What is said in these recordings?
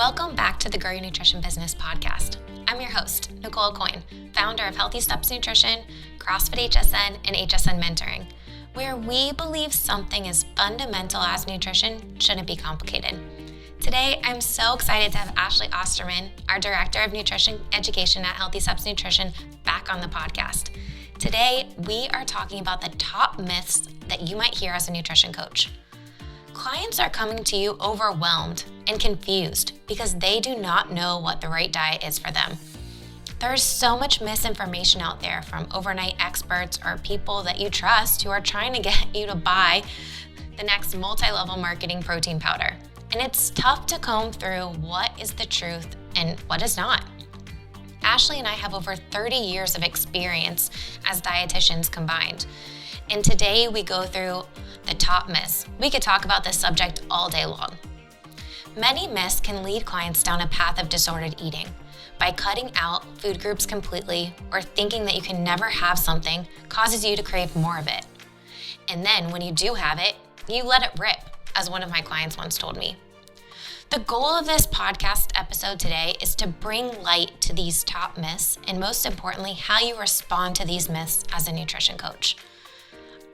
Welcome back to the Grow Your Nutrition Business podcast. I'm your host, Nicole Coyne, founder of Healthy Steps Nutrition, CrossFit HSN, and HSN Mentoring, where we believe something as fundamental as nutrition shouldn't be complicated. Today, I'm so excited to have Ashley Osterman, our Director of Nutrition Education at Healthy Steps Nutrition, back on the podcast. Today, we are talking about the top myths that you might hear as a nutrition coach. Clients are coming to you overwhelmed and confused because they do not know what the right diet is for them. There's so much misinformation out there from overnight experts or people that you trust who are trying to get you to buy the next multi-level marketing protein powder. And it's tough to comb through what is the truth and what is not. Ashley and I have over 30 years of experience as dietitians combined. And today we go through the top myths. We could talk about this subject all day long. Many myths can lead clients down a path of disordered eating by cutting out food groups completely, or thinking that you can never have something causes you to crave more of it. And then when you do have it, you let it rip, as one of my clients once told me. The goal of this podcast episode today is to bring light to these top myths, and most importantly, how you respond to these myths as a nutrition coach.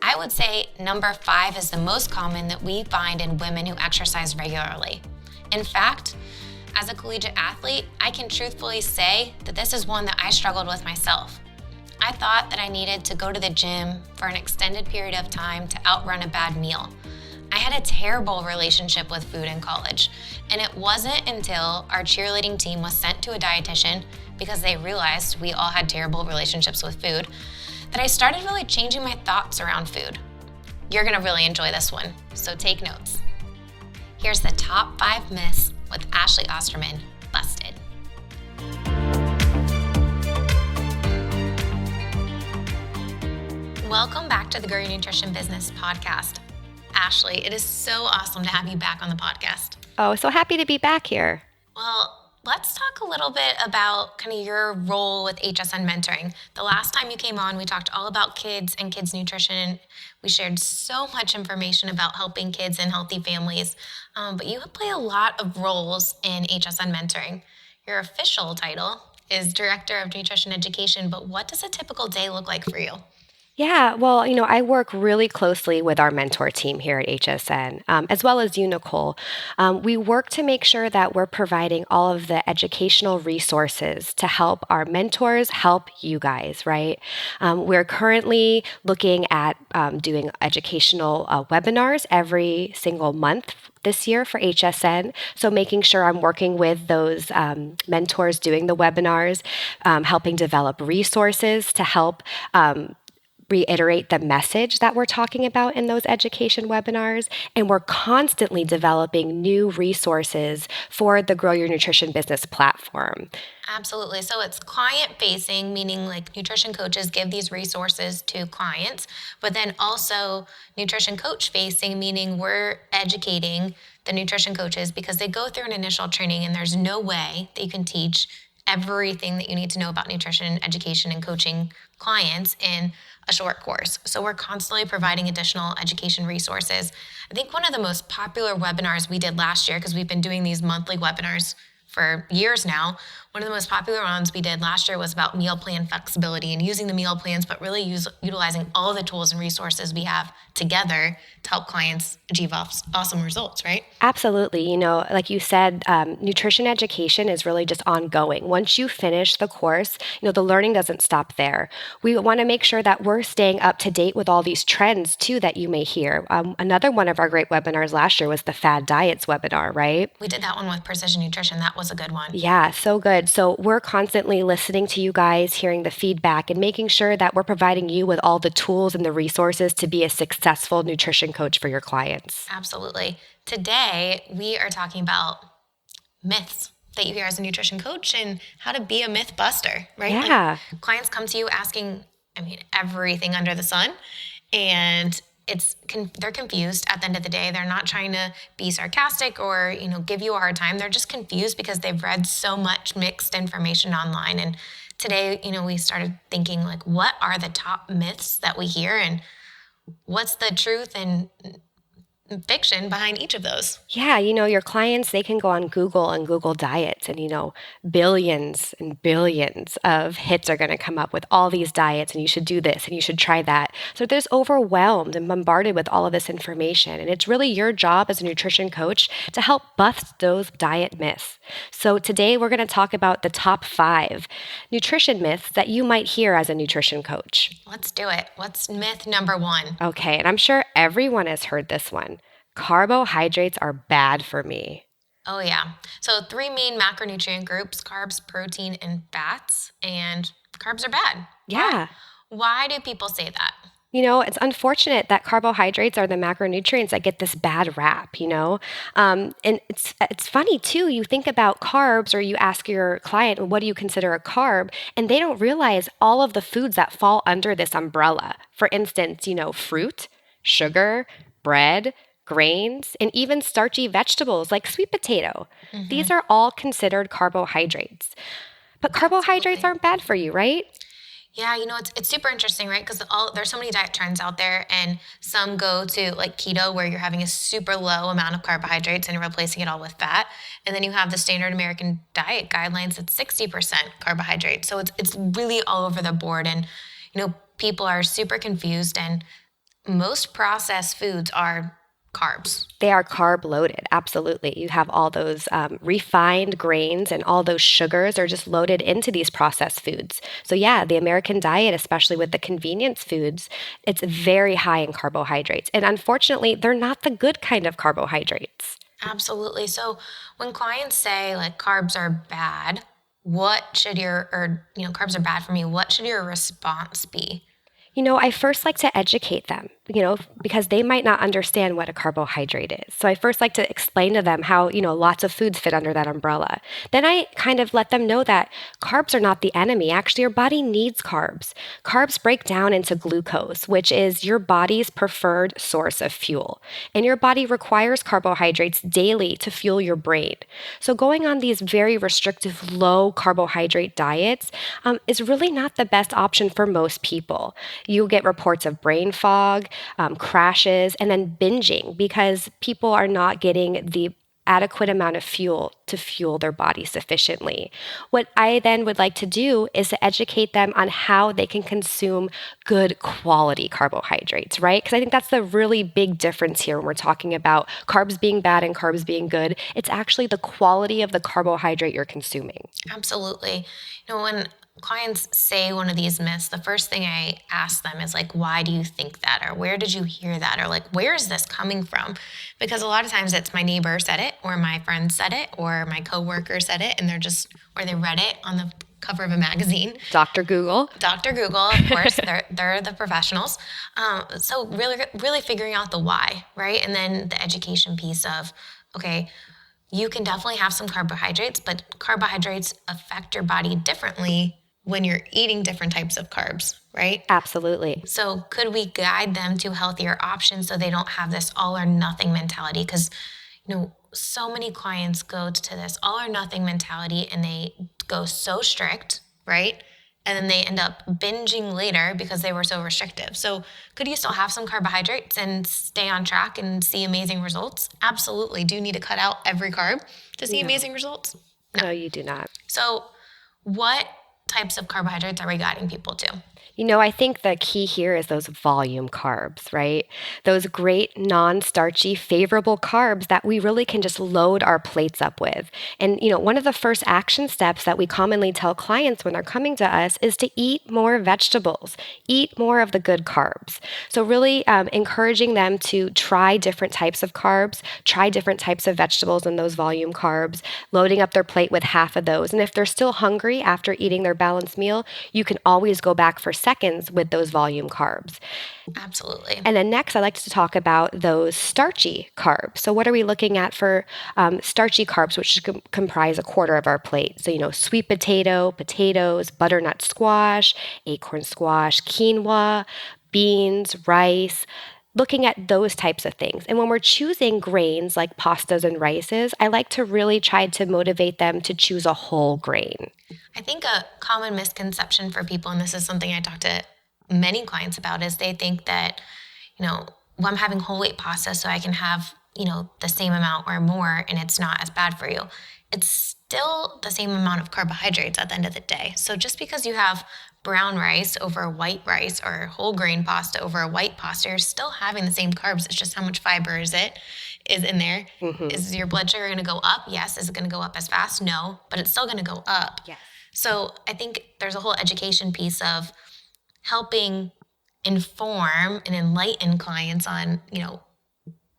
I would say number 5 is the most common that we find in women who exercise regularly. In fact, as a collegiate athlete, I can truthfully say that this is one that I struggled with myself. I thought that I needed to go to the gym for an extended period of time to outrun a bad meal. I had a terrible relationship with food in college, and it wasn't until our cheerleading team was sent to a dietitian because they realized we all had terrible relationships with food that I started really changing my thoughts around food. You're gonna really enjoy this one, so take notes. Here's the top 5 myths with Ashley Osterman, Busted. Welcome back to the Grow Your Nutrition Business podcast. Ashley, it is so awesome to have you back on the podcast. Oh, so happy to be back here. Well, let's talk a little bit about kind of your role with HSN Mentoring. The last time you came on, we talked all about kids and kids nutrition. We shared so much information about helping kids and healthy families, but you play a lot of roles in HSN Mentoring. Your official title is Director of Nutrition Education, but what does a typical day look like for you? Yeah, well, I work really closely with our mentor team here at HSN, as well as you, Nicole. We work to make sure that we're providing all of the educational resources to help our mentors help you guys, right? We're currently looking at doing educational webinars every single month this year for HSN. So making sure I'm working with those mentors doing the webinars, helping develop resources to help reiterate the message that we're talking about in those education webinars. And we're constantly developing new resources for the Grow Your Nutrition Business platform. Absolutely. So it's client facing, meaning like nutrition coaches give these resources to clients, but then also nutrition coach facing, meaning we're educating the nutrition coaches because they go through an initial training and there's no way that you can teach everything that you need to know about nutrition, education, and coaching clients in a short course. So we're constantly providing additional education resources. I think one of the most popular webinars we did last year, because we've been doing these monthly webinars for years now, one of the most popular ones we did last year was about meal plan flexibility and using the meal plans, but really utilizing all the tools and resources we have together to help clients achieve awesome results, right? Absolutely. Like you said, nutrition education is really just ongoing. Once you finish the course, the learning doesn't stop there. We want to make sure that we're staying up to date with all these trends too that you may hear. Another one of our great webinars last year was the Fad Diets webinar, right? We did that one with Precision Nutrition. That was a good one. Yeah, so good. So we're constantly listening to you guys, hearing the feedback, and making sure that we're providing you with all the tools and the resources to be a successful nutrition coach for your clients. Absolutely. Today, we are talking about myths that you hear as a nutrition coach and how to be a myth buster, right? Yeah. Like, clients come to you asking, everything under the sun, and they're confused at the end of the day. They're not trying to be sarcastic or, give you a hard time. They're just confused because they've read so much mixed information online. And today, we started thinking like, what are the top myths that we hear and what's the truth and fiction behind each of those. Yeah, your clients, they can go on Google and Google diets, and billions and billions of hits are going to come up with all these diets, and you should do this and you should try that. So they're just overwhelmed and bombarded with all of this information. And it's really your job as a nutrition coach to help bust those diet myths. So today we're going to talk about the top 5 nutrition myths that you might hear as a nutrition coach. Let's do it. What's myth number 1? Okay, and I'm sure everyone has heard this one. Carbohydrates are bad for me. Oh, yeah. So 3 main macronutrient groups: carbs, protein, and fats. And carbs are bad. Yeah. Why do people say that? It's unfortunate that carbohydrates are the macronutrients that get this bad rap, And it's funny, too. You think about carbs, or you ask your client, what do you consider a carb? And they don't realize all of the foods that fall under this umbrella. For instance, fruit, sugar, bread, grains, and even starchy vegetables like sweet potato. Mm-hmm. These are all considered carbohydrates. But carbohydrates aren't bad for you, right? Yeah, it's super interesting, right? Because there's so many diet trends out there, and some go to like keto, where you're having a super low amount of carbohydrates and you're replacing it all with fat. And then you have the standard American diet guidelines that's 60% carbohydrates. So it's really all over the board, and people are super confused, and most processed foods are carbs. They are carb loaded. Absolutely. You have all those refined grains, and all those sugars are just loaded into these processed foods. So yeah, the American diet, especially with the convenience foods, it's very high in carbohydrates. And unfortunately, they're not the good kind of carbohydrates. Absolutely. So when clients say like carbs are bad, carbs are bad for me, what should your response be? I first like to educate them, because they might not understand what a carbohydrate is. So I first like to explain to them how, lots of foods fit under that umbrella. Then I kind of let them know that carbs are not the enemy. Actually, your body needs carbs. Carbs break down into glucose, which is your body's preferred source of fuel. And your body requires carbohydrates daily to fuel your brain. So going on these very restrictive, low carbohydrate diets is really not the best option for most people. You get reports of brain fog, crashes, and then binging, because people are not getting the adequate amount of fuel to fuel their body sufficiently. What I then would like to do is to educate them on how they can consume good quality carbohydrates, right? Because I think that's the really big difference here when we're talking about carbs being bad and carbs being good. It's actually the quality of the carbohydrate you're consuming. Absolutely. When clients say one of these myths, the first thing I ask them is like, why do you think that? Or where did you hear that? Or like, where is this coming from? Because a lot of times it's my neighbor said it, or my friend said it, or my coworker said it, and or they read it on the cover of a magazine. Dr. Google, of course, they're the professionals. So really figuring out the why, right? And then the education piece of, okay, you can definitely have some carbohydrates, but carbohydrates affect your body differently when you're eating different types of carbs, right? Absolutely. So could we guide them to healthier options so they don't have this all or nothing mentality? Because, so many clients go to this all or nothing mentality, and they go so strict, right? And then they end up binging later because they were so restrictive. So could you still have some carbohydrates and stay on track and see amazing results? Absolutely. Do you need to cut out every carb to see amazing results? No, you do not. So what types of carbohydrates are we guiding people to? I think the key here is those volume carbs, right? Those great non-starchy, favorable carbs that we really can just load our plates up with. And, one of the first action steps that we commonly tell clients when they're coming to us is to eat more vegetables, eat more of the good carbs. So really encouraging them to try different types of carbs, try different types of vegetables and those volume carbs, loading up their plate with half of those. And if they're still hungry after eating their balanced meal, you can always go back for seconds with those volume carbs. Absolutely. And then next, I like to talk about those starchy carbs. So what are we looking at for starchy carbs, which comprise a quarter of our plate? So, sweet potato, potatoes, butternut squash, acorn squash, quinoa, beans, rice, looking at those types of things. And when we're choosing grains like pastas and rices, I like to really try to motivate them to choose a whole grain. I think a common misconception for people, and this is something I talk to many clients about, is they think that, well, I'm having whole wheat pasta so I can have, the same amount or more and it's not as bad for you. It's still the same amount of carbohydrates at the end of the day. So just because you have brown rice over white rice or whole grain pasta over a white pasta, you're still having the same carbs. It's just how much fiber is in there. Mm-hmm. Is your blood sugar going to go up? Yes. Is it going to go up as fast? No, but it's still going to go up. Yes. So I think there's a whole education piece of helping inform and enlighten clients on,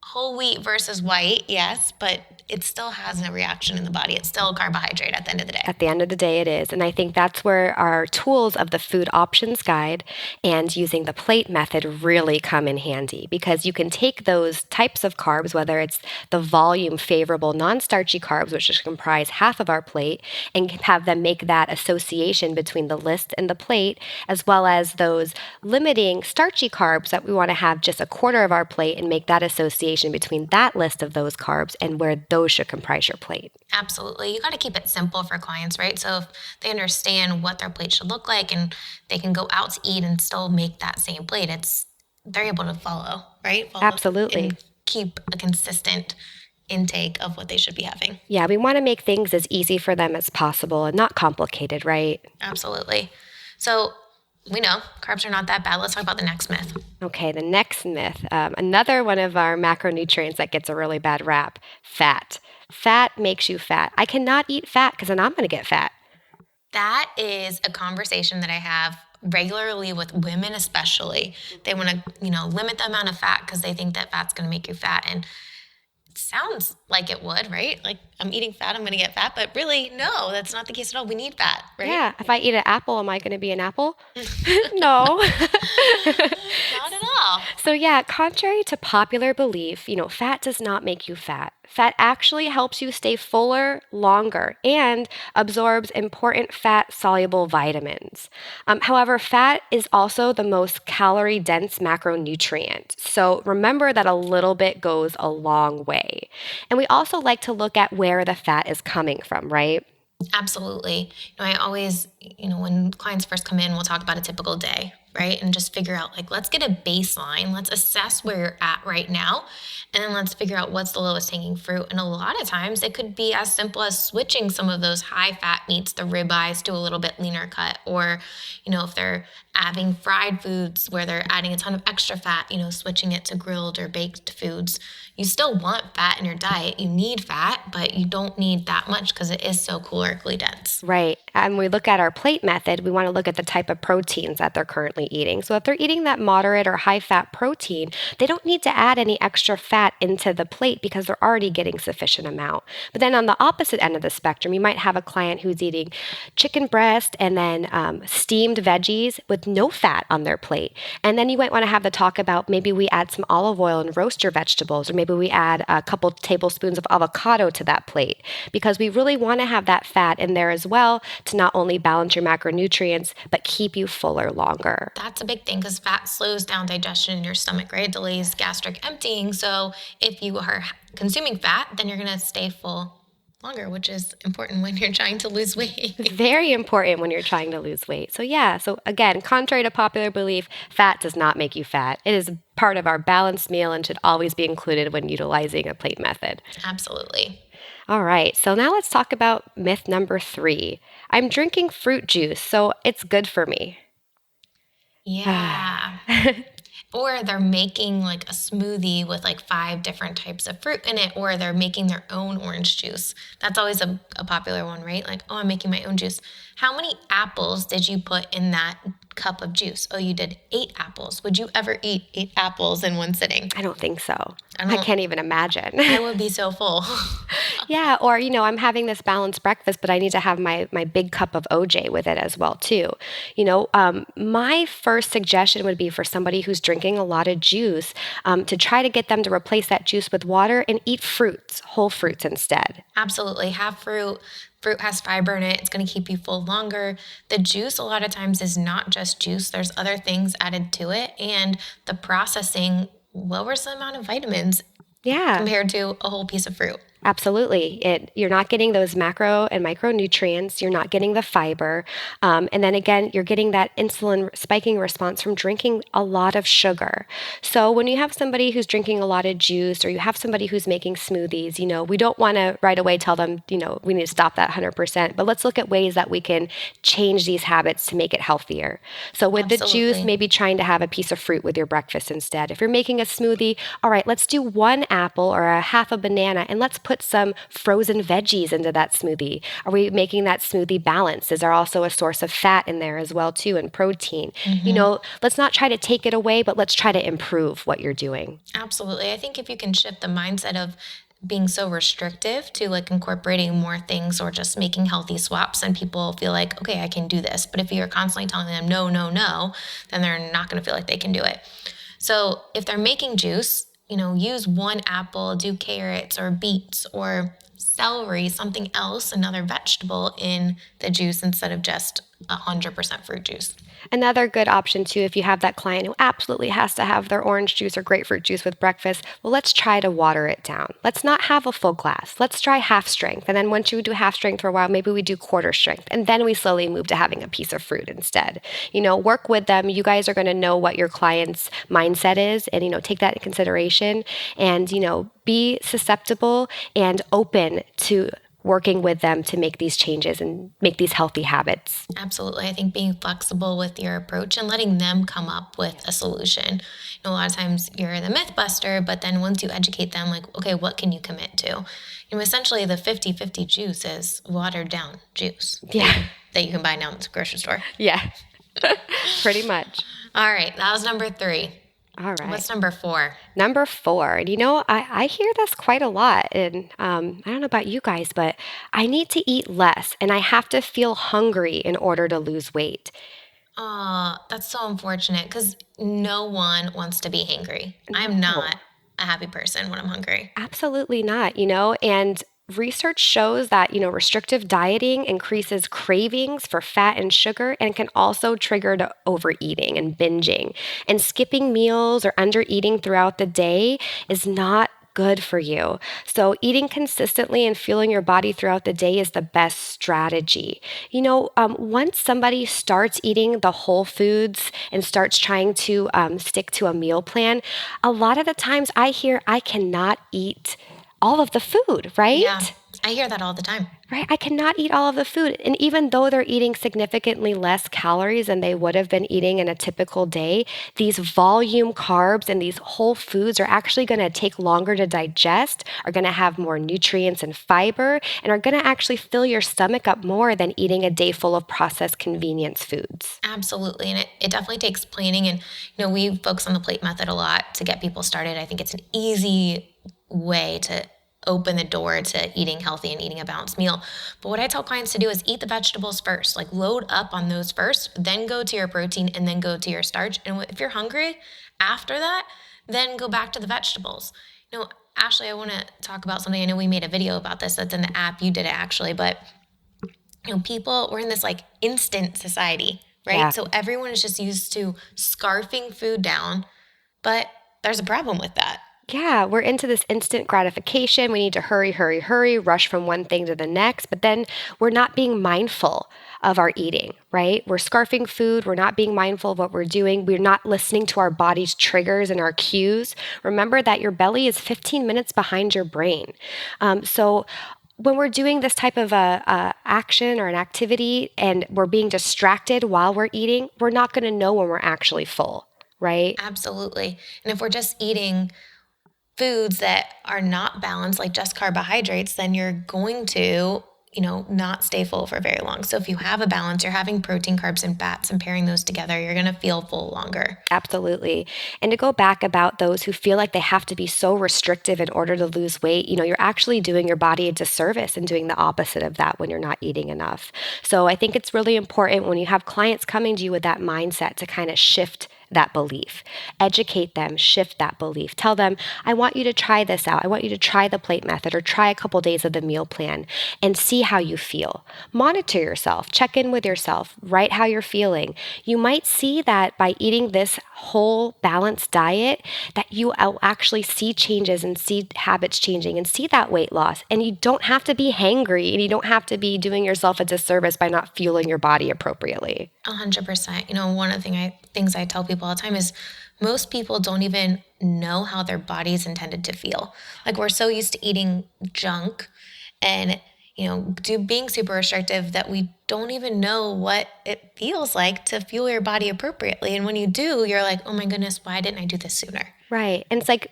whole wheat versus white, yes, but it still has a reaction in the body. It's still a carbohydrate at the end of the day. At the end of the day, it is. And I think that's where our tools of the food options guide and using the plate method really come in handy, because you can take those types of carbs, whether it's the volume favorable non-starchy carbs, which comprise half of our plate, and have them make that association between the list and the plate, as well as those limiting starchy carbs that we want to have just a quarter of our plate and make that association between that list of those carbs and where those should comprise your plate. Absolutely. You got to keep it simple for clients, right? So if they understand what their plate should look like and they can go out to eat and still make that same plate, they're able to follow, right? Absolutely. And keep a consistent intake of what they should be having. Yeah, we want to make things as easy for them as possible and not complicated, right? Absolutely. So we know carbs are not that bad. Let's talk about the next myth. Okay, the next myth, another one of our macronutrients that gets a really bad rap, fat. Fat makes you fat. I cannot eat fat because then I'm going to get fat. That is a conversation that I have regularly with women especially. They want to, limit the amount of fat because they think that fat's going to make you fat. And it sounds like it would, right? Like, I'm eating fat, I'm going to get fat. But really, no, that's not the case at all. We need fat, right? Yeah. If I eat an apple, am I going to be an apple? No. Not at all. So yeah, contrary to popular belief, fat does not make you fat. Fat actually helps you stay fuller longer and absorbs important fat-soluble vitamins. However, fat is also the most calorie-dense macronutrient. So remember that a little bit goes a long way. And we also like to look at where the fat is coming from, right? Absolutely. I always, when clients first come in, we'll talk about a typical day, right? And just figure out, let's get a baseline. Let's assess where you're at right now. And then let's figure out what's the lowest hanging fruit. And a lot of times it could be as simple as switching some of those high fat meats, the ribeyes, to a little bit leaner cut. Or, if they're having fried foods where they're adding a ton of extra fat, switching it to grilled or baked foods. You still want fat in your diet. You need fat, but you don't need that much because it is so calorically dense. Right. And we look at our plate method, we want to look at the type of proteins that they're currently eating. So if they're eating that moderate or high fat protein, they don't need to add any extra fat into the plate because they're already getting sufficient amount. But then on the opposite end of the spectrum, you might have a client who's eating chicken breast and then steamed veggies with no fat on their plate. And then you might want to have the talk about maybe we add some olive oil and roast your vegetables, or maybe we add a couple tablespoons of avocado to that plate, because we really want to have that fat in there as well to not only balance your macronutrients, but keep you fuller longer. That's a big thing because fat slows down digestion in your stomach, right? It delays gastric emptying. So if you are consuming fat, then you're going to stay full longer, which is important when you're trying to lose weight. Very important when you're trying to lose weight. So again, contrary to popular belief, fat does not make you fat. It is part of our balanced meal and should always be included when utilizing a plate method. Absolutely. All right, so now let's talk about myth number 3. I'm drinking fruit juice, so it's good for me. Yeah. Or they're making a smoothie with 5 different types of fruit in it, or they're making their own orange juice. That's always a popular one, right? I'm making my own juice. How many apples did you put in that cup of juice? Oh, you did 8 apples. Would you ever eat 8 apples in one sitting? I don't think so. I can't even imagine. I would be so full. Yeah, or, I'm having this balanced breakfast, but I need to have my big cup of OJ with it as well, too. My first suggestion would be for somebody who's drinking a lot of juice to try to get them to replace that juice with water and eat fruits, whole fruits instead. Absolutely. Have fruit. Fruit has fiber in it. It's going to keep you full longer. The juice a lot of times is not just juice. There's other things added to it. And the processing lowers the amount of vitamins compared to a whole piece of fruit. Absolutely. You're not getting those macro and micronutrients. You're not getting the fiber. And then again, you're getting that insulin spiking response from drinking a lot of sugar. So when you have somebody who's drinking a lot of juice or you have somebody who's making smoothies, we don't want to right away tell them, we need to stop that 100%. But let's look at ways that we can change these habits to make it healthier. So with the juice, maybe trying to have a piece of fruit with your breakfast instead. If you're making a smoothie, all right, let's do one apple or a half a banana and let's put some frozen veggies into that smoothie. Are we making that smoothie balanced? Is there also a source of fat in there as well too, and protein? Let's not try to take it away, but let's try to improve what you're doing. Absolutely. I think if you can shift the mindset of being so restrictive to like incorporating more things or just making healthy swaps, and people feel like, okay, I can do this. But if you're constantly telling them no, no, no, then they're not going to feel like they can do it. So if they're making juice, use one apple, do carrots or beets or celery, something else, another vegetable in the juice instead of just 100% fruit juice. Another good option too, if you have that client who absolutely has to have their orange juice or grapefruit juice with breakfast, well, let's try to water it down. Let's not have a full glass. Let's try half strength. And then once you do half strength for a while, maybe we do quarter strength. And then we slowly move to having a piece of fruit instead. Work with them. You guys are going to know what your client's mindset is and, take that into consideration and, be susceptible and open to working with them to make these changes and make these healthy habits. Absolutely. I think being flexible with your approach and letting them come up with a solution. A lot of times you're the myth buster, but then once you educate them, like, okay, what can you commit to? Essentially the 50-50 juice is watered down juice. Yeah. That you can buy now at the grocery store. Yeah. Pretty much. All right. That was number 3. All right. What's number 4? Number 4. And I hear this quite a lot. And I don't know about you guys, but I need to eat less and I have to feel hungry in order to lose weight. That's so unfortunate because no one wants to be hangry. I'm not a happy person when I'm hungry. Absolutely not, and research shows that, restrictive dieting increases cravings for fat and sugar and can also trigger to overeating and binging. And skipping meals or under-eating throughout the day is not good for you. So eating consistently and fueling your body throughout the day is the best strategy. Once somebody starts eating the whole foods and starts trying to stick to a meal plan, a lot of the times I hear I cannot eat all of the food, right? Yeah, I hear that all the time. Right? I cannot eat all of the food. And even though they're eating significantly less calories than they would have been eating in a typical day, these volume carbs and these whole foods are actually going to take longer to digest, are going to have more nutrients and fiber, and are going to actually fill your stomach up more than eating a day full of processed convenience foods. Absolutely. And it definitely takes planning. And, we focus on the plate method a lot to get people started. I think it's an easy way to open the door to eating healthy and eating a balanced meal. But what I tell clients to do is eat the vegetables first, like load up on those first, then go to your protein and then go to your starch. And if you're hungry after that, then go back to the vegetables. Ashley, I want to talk about something. I know we made a video about this that's in the app. You did it actually, but we're in this like instant society, right? Yeah. So everyone is just used to scarfing food down, but there's a problem with that. Yeah, we're into this instant gratification. We need to hurry, hurry, hurry, rush from one thing to the next. But then we're not being mindful of our eating, right? We're scarfing food. We're not being mindful of what we're doing. We're not listening to our body's triggers and our cues. Remember that your belly is 15 minutes behind your brain. So when we're doing this type of action or an activity and we're being distracted while we're eating, we're not going to know when we're actually full, right? Absolutely. And if we're just eating foods that are not balanced, like just carbohydrates, then you're going to, not stay full for very long. So if you have a balance, you're having protein, carbs, and fats and pairing those together, you're going to feel full longer. Absolutely. And to go back about those who feel like they have to be so restrictive in order to lose weight, you're actually doing your body a disservice and doing the opposite of that when you're not eating enough. So I think it's really important when you have clients coming to you with that mindset to kind of shift that belief. Educate them, shift that belief. Tell them, I want you to try this out. I want you to try the plate method or try a couple days of the meal plan and see how you feel. Monitor yourself, check in with yourself, write how you're feeling. You might see that by eating this whole balanced diet that you will actually see changes and see habits changing and see that weight loss. And you don't have to be hangry and you don't have to be doing yourself a disservice by not fueling your body appropriately. 100%. One of the things I tell people all the time is most people don't even know how their body is intended to feel. Like we're so used to eating junk and being super restrictive that we don't even know what it feels like to fuel your body appropriately. And when you do, you're like, oh my goodness, why didn't I do this sooner? Right. And it's like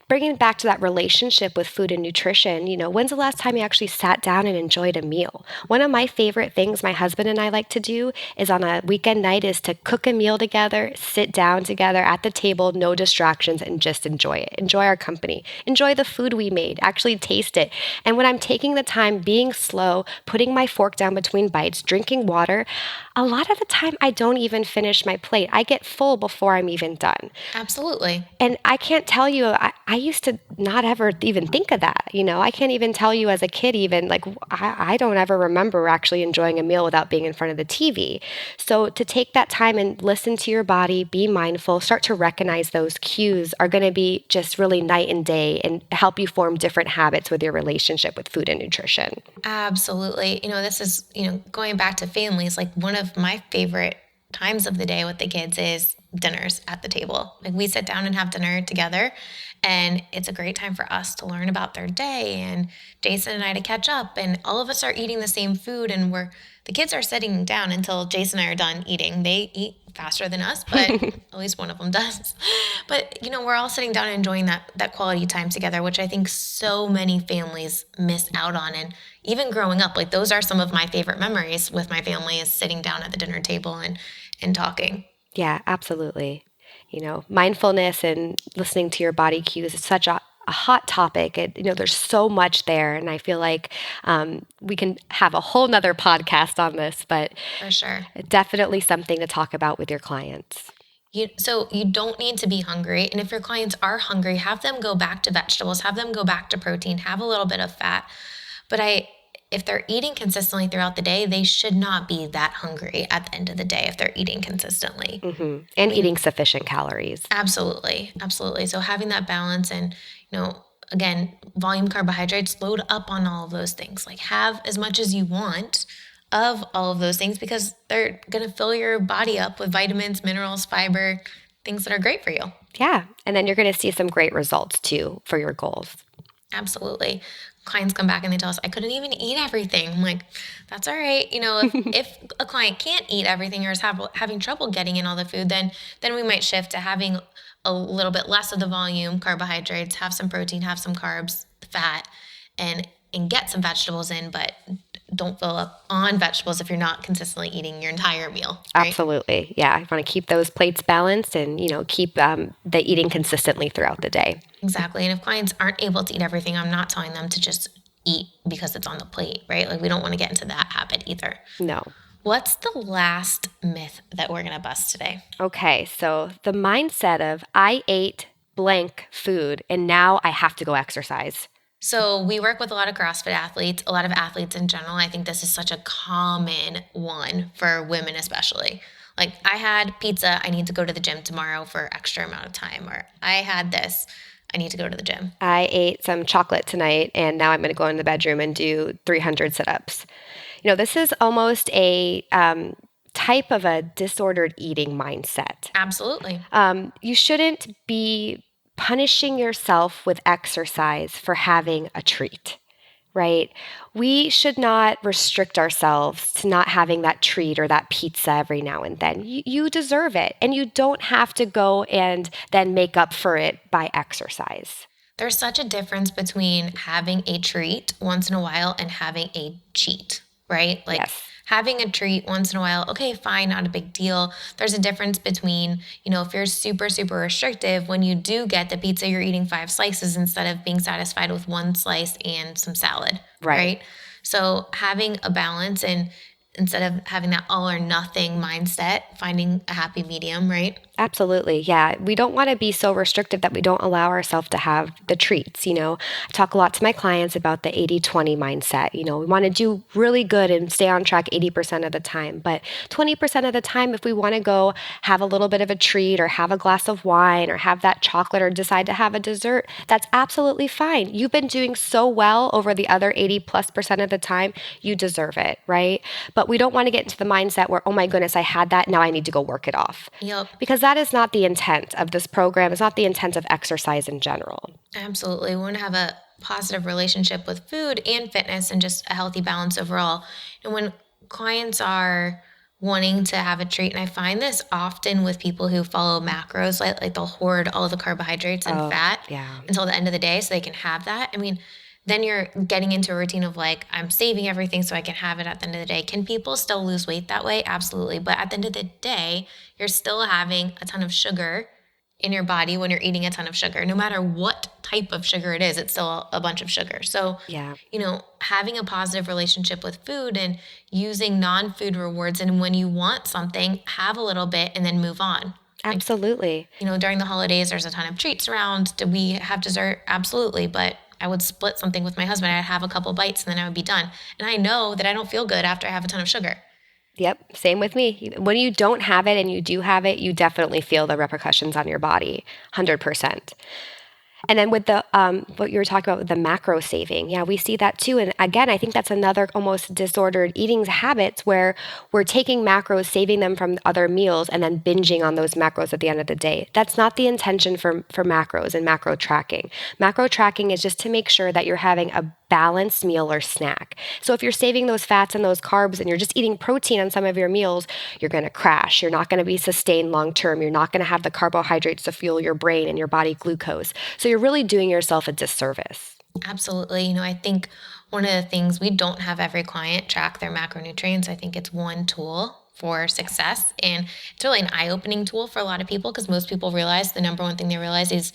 bringing it back to that relationship with food and nutrition. When's the last time you actually sat down and enjoyed a meal? One of my favorite things my husband and I like to do is on a weekend night is to cook a meal together, sit down together at the table, no distractions, and just enjoy it. Enjoy our company. Enjoy the food we made. Actually taste it. And when I'm taking the time, being slow, putting my fork down between bites, drinking water, a lot of the time I don't even finish my plate. I get full before I'm even done. Absolutely. And I can't tell you, I used to not ever even think of that. I can't even tell you as a kid, even like I don't ever remember actually enjoying a meal without being in front of the TV. So to take that time and listen to your body, be mindful, start to recognize those cues are going to be just really night and day and help you form different habits with your relationship with food and nutrition. Absolutely. This is, going back to families, like one of my favorite times of the day with the kids is dinners at the table. Like we sit down and have dinner together and it's a great time for us to learn about their day and Jason and I to catch up and all of us are eating the same food and the kids are sitting down until Jason and I are done eating. They eat faster than us, but at least one of them does. But, we're all sitting down and enjoying that quality time together, which I think so many families miss out on. And even growing up, like those are some of my favorite memories with my family is sitting down at the dinner table and talking. Yeah, absolutely. Mindfulness and listening to your body cues is such a hot topic. There's so much there. And I feel like we can have a whole nother podcast on this, but for sure, definitely something to talk about with your clients. So you don't need to be hungry. And if your clients are hungry, have them go back to vegetables, have them go back to protein, have a little bit of fat. But if they're eating consistently throughout the day, they should not be that hungry at the end of the day if they're eating consistently. Mm-hmm. And eating sufficient calories. Absolutely. Absolutely. So having that balance and, again, volume carbohydrates, load up on all of those things. Like have as much as you want of all of those things because they're going to fill your body up with vitamins, minerals, fiber, things that are great for you. Yeah. And then you're going to see some great results too for your goals. Absolutely. Clients come back and they tell us, I couldn't even eat everything. I'm like, that's all right. If a client can't eat everything or is having trouble getting in all the food, then we might shift to having a little bit less of the volume, carbohydrates, have some protein, have some carbs, fat, and get some vegetables in, but don't fill up on vegetables if you're not consistently eating your entire meal. Right? Absolutely. Yeah. I want to keep those plates balanced and, keep the eating consistently throughout the day. Exactly. And if clients aren't able to eat everything, I'm not telling them to just eat because it's on the plate, right? Like we don't want to get into that habit either. No. What's the last myth that we're going to bust today? Okay. So the mindset of I ate blank food and now I have to go exercise. So we work with a lot of CrossFit athletes, a lot of athletes in general. I think this is such a common one for women especially. Like I had pizza, I need to go to the gym tomorrow for extra amount of time. Or I had this, I need to go to the gym. I ate some chocolate tonight and now I'm going to go in the bedroom and do 300 sit-ups. This is almost a type of a disordered eating mindset. Absolutely. You shouldn't be punishing yourself with exercise for having a treat, right? We should not restrict ourselves to not having that treat or that pizza every now and then. You deserve it, and you don't have to go and then make up for it by exercise. There's such a difference between having a treat once in a while and having a cheat, right? Like yes. Having a treat once in a while, okay, fine, not a big deal. There's a difference between, if you're super, super restrictive, when you do get the pizza, you're eating 5 slices instead of being satisfied with 1 slice and some salad, right? So having a balance and instead of having that all or nothing mindset, finding a happy medium, right? Absolutely. Yeah. We don't want to be so restrictive that we don't allow ourselves to have the treats. I talk a lot to my clients about the 80-20 mindset. We want to do really good and stay on track 80% of the time. But 20% of the time, if we want to go have a little bit of a treat or have a glass of wine or have that chocolate or decide to have a dessert, that's absolutely fine. You've been doing so well over the other 80+% of the time, you deserve it, right? But we don't want to get into the mindset where, oh my goodness, I had that. Now I need to go work it off. Yep. Because that is not the intent of this program. It's not the intent of exercise in general. Absolutely. We want to have a positive relationship with food and fitness and just a healthy balance overall. And when clients are wanting to have a treat, and I find this often with people who follow macros, like they'll hoard all of the carbohydrates and fat until the end of the day so they can have that. I mean, then you're getting into a routine of like, I'm saving everything so I can have it at the end of the day. Can people still lose weight that way? Absolutely. But at the end of the day, you're still having a ton of sugar in your body when you're eating a ton of sugar. No matter what type of sugar it is, it's still a bunch of sugar. So, having a positive relationship with food and using non-food rewards. And when you want something, have a little bit and then move on. Absolutely. During the holidays, there's a ton of treats around. Do we have dessert? Absolutely. But I would split something with my husband. I'd have a couple bites and then I would be done. And I know that I don't feel good after I have a ton of sugar. Yep. Same with me. When you don't have it and you do have it, you definitely feel the repercussions on your body, 100%. And then with the what you were talking about with the macro saving, we see that too. And again, I think that's another almost disordered eating habits where we're taking macros, saving them from other meals, and then binging on those macros at the end of the day. That's not the intention for macros and macro tracking. Macro tracking is just to make sure that you're having a balanced meal or snack. So if you're saving those fats and those carbs and you're just eating protein on some of your meals, you're going to crash. You're not going to be sustained long term. You're not going to have the carbohydrates to fuel your brain and your body glucose. So you're really doing yourself a disservice. Absolutely. I think one of the things, we don't have every client track their macronutrients. I think it's one tool for success. And it's really an eye-opening tool for a lot of people because most people realize the number one thing they realize is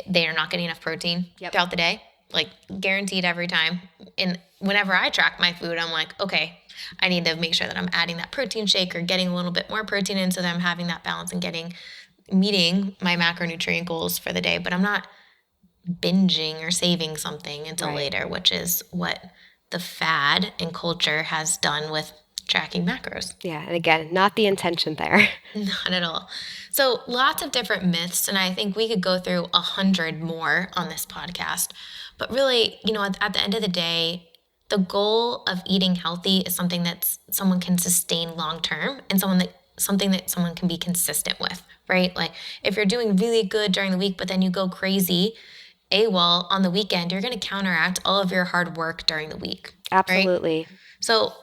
they are not getting enough protein throughout the day. Like guaranteed every time. And whenever I track my food, I'm like, okay, I need to make sure that I'm adding that protein shake or getting a little bit more protein in so that I'm having that balance and meeting my macronutrient goals for the day. But I'm not binging or saving something until later, which is what the fad and culture has done with tracking macros. Yeah. And again, not the intention there. Not at all. So lots of different myths. And I think we could go through 100 more on this podcast. But really, at the end of the day, the goal of eating healthy is something that someone can sustain long-term and something that someone can be consistent with, right? Like if you're doing really good during the week, but then you go crazy AWOL on the weekend, you're going to counteract all of your hard work during the week. Absolutely. Right? So,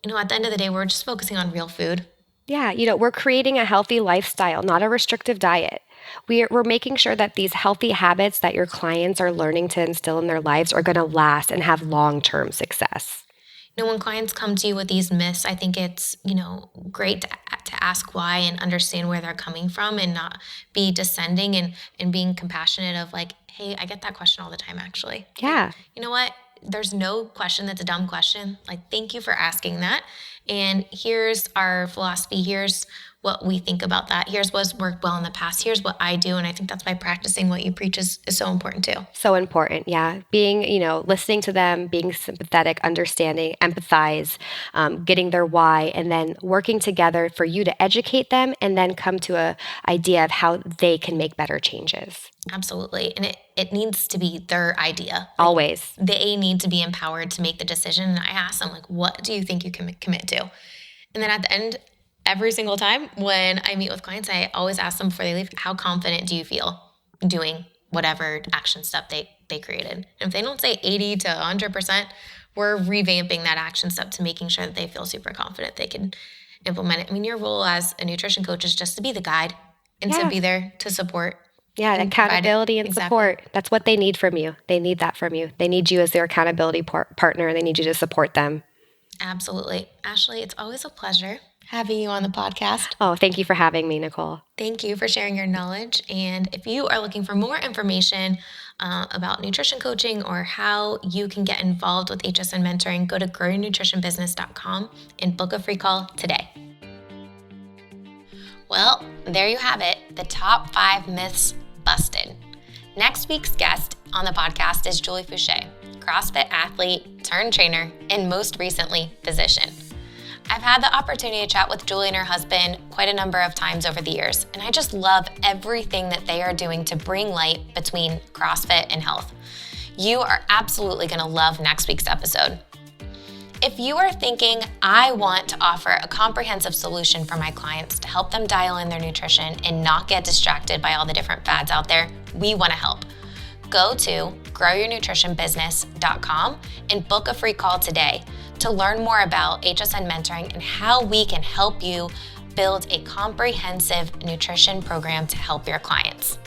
at the end of the day, we're just focusing on real food. Yeah. We're creating a healthy lifestyle, not a restrictive diet. We're making sure that these healthy habits that your clients are learning to instill in their lives are going to last and have long-term success. When clients come to you with these myths, I think it's, great to ask why and understand where they're coming from and not be descending and being compassionate of like, hey, I get that question all the time, actually. Yeah. Like, you know what? There's no question that's a dumb question. Like, thank you for asking that. And here's our philosophy. Here's what we think about that. Here's what's worked well in the past. Here's what I do. And I think that's why practicing what you preach is so important too. So important. Yeah. Being, listening to them, being sympathetic, understanding, empathize, getting their why, and then working together for you to educate them and then come to an idea of how they can make better changes. Absolutely. And it needs to be their idea. Like, always. They need to be empowered to make the decision. And I ask them, like, what do you think you can commit to? And then at the end, every single time when I meet with clients, I always ask them before they leave, how confident do you feel doing whatever action step they created? And if they don't say 80 to 100%, we're revamping that action step to making sure that they feel super confident they can implement it. I mean, your role as a nutrition coach is just to be the guide and to be there to support. Yeah, accountability and support. That's what they need from you. They need that from you. They need you as their accountability partner. They need you to support them. Absolutely. Ashley, it's always a pleasure having you on the podcast. Oh, thank you for having me, Nicole. Thank you for sharing your knowledge. And if you are looking for more information about nutrition coaching or how you can get involved with HSN mentoring, go to growyournutritionbusiness.com and book a free call today. Well, there you have it, the top 5 myths busted. Next week's guest on the podcast is Julie Fouché, CrossFit athlete turned trainer, and most recently, physician. I've had the opportunity to chat with Julie and her husband quite a number of times over the years, and I just love everything that they are doing to bring light between CrossFit and health. You are absolutely going to love next week's episode. If you are thinking, I want to offer a comprehensive solution for my clients to help them dial in their nutrition and not get distracted by all the different fads out there, we want to help. Go to growyournutritionbusiness.com and book a free call today to learn more about HSN mentoring and how we can help you build a comprehensive nutrition program to help your clients.